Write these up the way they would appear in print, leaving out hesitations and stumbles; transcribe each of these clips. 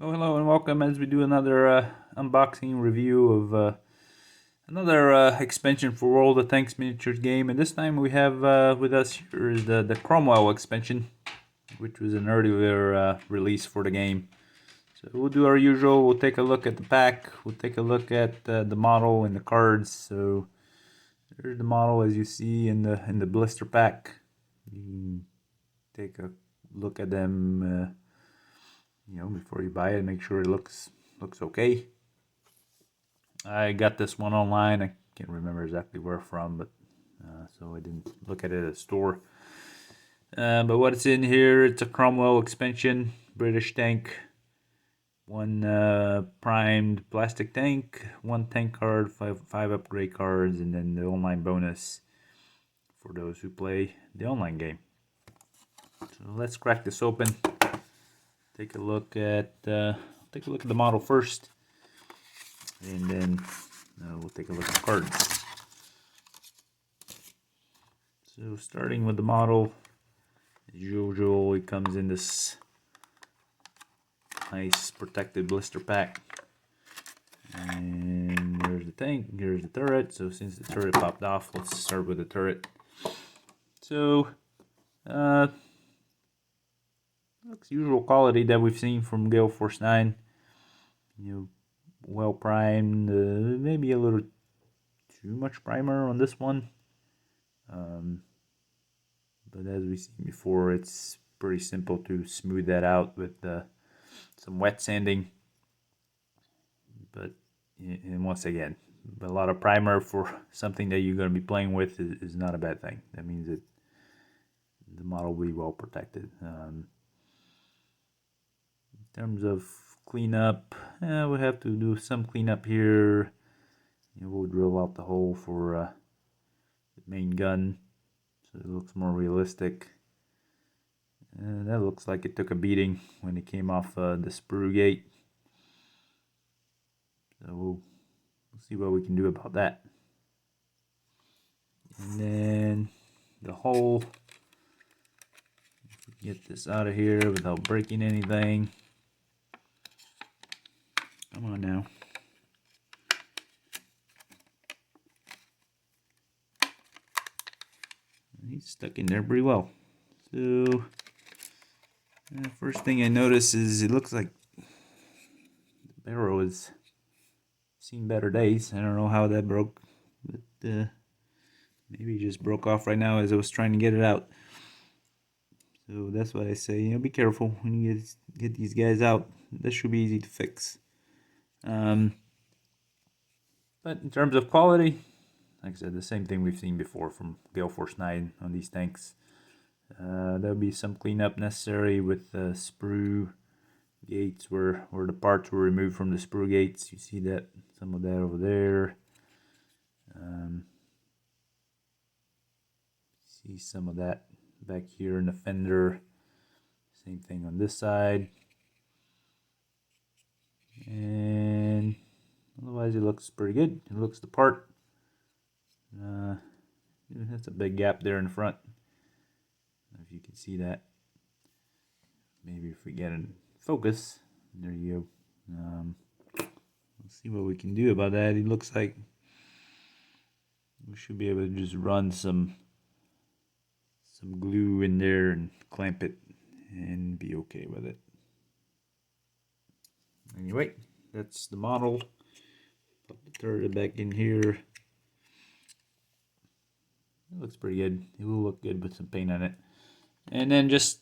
Oh, hello and welcome as we do another unboxing review of another expansion for World of Tanks miniatures game. And this time we have with us here is the Cromwell expansion, which was an earlier release for the game. So we'll do our usual. We'll take a look at the pack. We'll take a look at the model and the cards. So there's the model as you see in the blister pack. You can take a look at them. Before you buy it, make sure it looks okay. I got this one online. I can't remember exactly where from, but so I didn't look at it at a store. But what's in here? It's a Cromwell expansion, British tank, one primed plastic tank, one tank card, five upgrade cards, and then the online bonus for those who play the online game. So let's crack this open. Take a look at the model first, and then we'll take a look at the cards. So starting with the model, as usual, it comes in this nice protected blister pack. And there's the tank, here's the turret. So since the turret popped off, let's start with the turret. So, looks usual quality that we've seen from Gale Force 9. Well primed, maybe a little too much primer on this one. But as we've seen before, it's pretty simple to smooth that out with some wet sanding. But and once again, a lot of primer for something that you're going to be playing with is not a bad thing. That means that the model will be well protected. In terms of cleanup, we'll have to do some cleanup here. We'll drill out the hole for the main gun so it looks more realistic. And that looks like it took a beating when it came off the sprue gate. So we'll see what we can do about that. And then the hole, get this out of here without breaking anything. Come on now. He's stuck in there pretty well. So first thing I notice is it looks like the barrel has seen better days. I don't know how that broke, but maybe it just broke off right now as I was trying to get it out. So that's why I say, be careful when you get these guys out. This should be easy to fix. But in terms of quality, like I said, the same thing we've seen before from Gale Force 9 on these tanks. There'll be some cleanup necessary with the sprue gates where the parts were removed from the sprue gates. You see that, some of that over there. See some of that back here in the fender. Same thing on this side. And otherwise it looks pretty good. It looks the part. That's a big gap there in front. If you can see that. Maybe if we get in focus. There you go. Let's see what we can do about that. It looks like we should be able to just run some glue in there and clamp it and be okay with it. Anyway, that's the model. Put the turret back in here. It looks pretty good. It will look good with some paint on it. And then just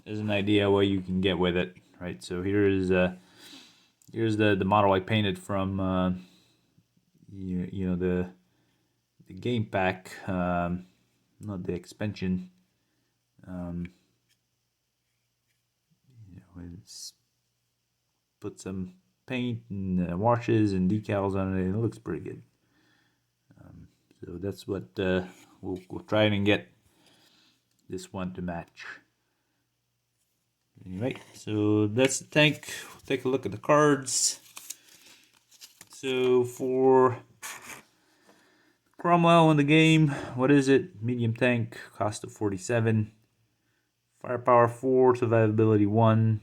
as an idea what you can get with it, right? So here's the model I painted from the game pack, not the expansion. It's put some paint and washes and decals on it, and it looks pretty good. So that's what we'll try and get this one to match. Anyway, so that's the tank. We'll take a look at the cards. So for Cromwell in the game, what is it? Medium tank, cost of 47. Firepower 4, survivability 1.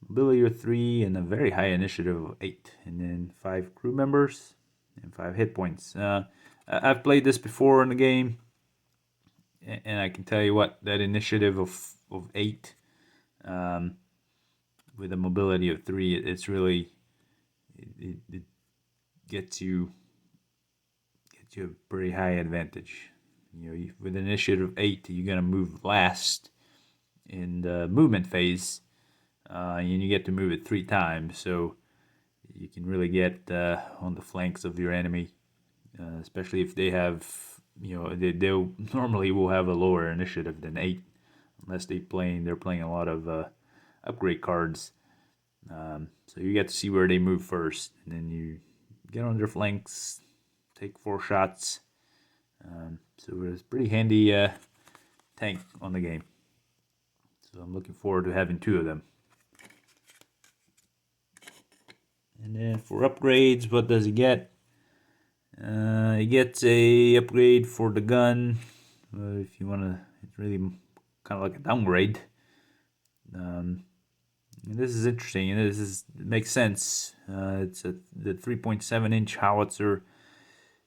mobility of 3, and a very high initiative of 8, and then 5 crew members and 5 hit points. I've played this before in the game, and I can tell you what, that initiative of 8 with a mobility of 3, it's really it gets you a pretty high advantage. With an initiative of 8, you're gonna move last in the movement phase, and you get to move it 3 times, so you can really get on the flanks of your enemy, especially if they have, they normally will have a lower initiative than 8, unless they're playing a lot of upgrade cards. So you get to see where they move first, and then you get on their flanks, take 4 shots. So it's a pretty handy tank on the game. So I'm looking forward to having 2 of them. And then for upgrades, what does he get? He gets a upgrade for the gun. If you wanna, it's really kind of like a downgrade. And this is interesting, and it makes sense. It's the 3.7-inch howitzer,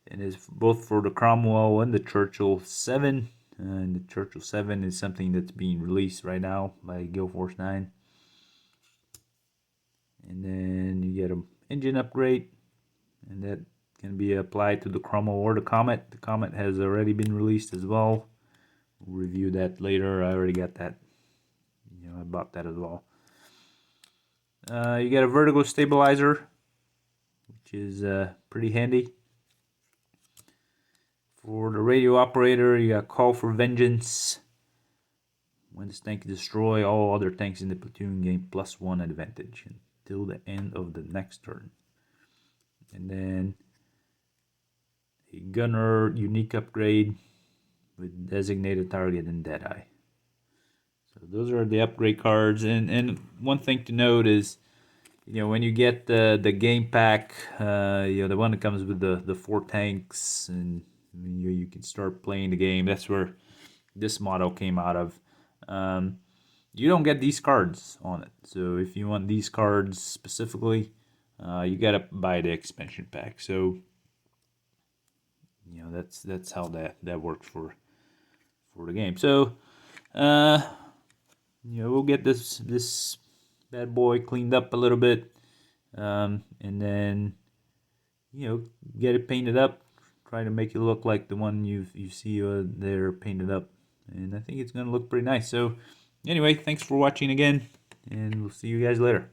and it's both for the Cromwell and the Churchill 7. And the Churchill 7 is something that's being released right now by Guild Force 9. And then you get an engine upgrade, and that can be applied to the Cromwell or the Comet. The Comet has already been released as well. We'll review that later. I already got that. I bought that as well. You get a vertigo stabilizer, which is pretty handy. For the radio operator, you got Call for Vengeance. When this tank destroy all other tanks in the platoon, gain +1 advantage until the end of the next turn. And then a gunner unique upgrade with designated target and Deadeye. So those are the upgrade cards. And one thing to note is, when you get the game pack, the one that comes with the 4 tanks, and you can start playing the game. That's where this model came out of. You don't get these cards on it. So if you want these cards specifically, you gotta buy the expansion pack. So that's how that works for the game. So we'll get this bad boy cleaned up a little bit, and then get it painted up. Try to make it look like the one you see there painted up, and I think it's gonna look pretty nice. So anyway, thanks for watching again, and we'll see you guys later.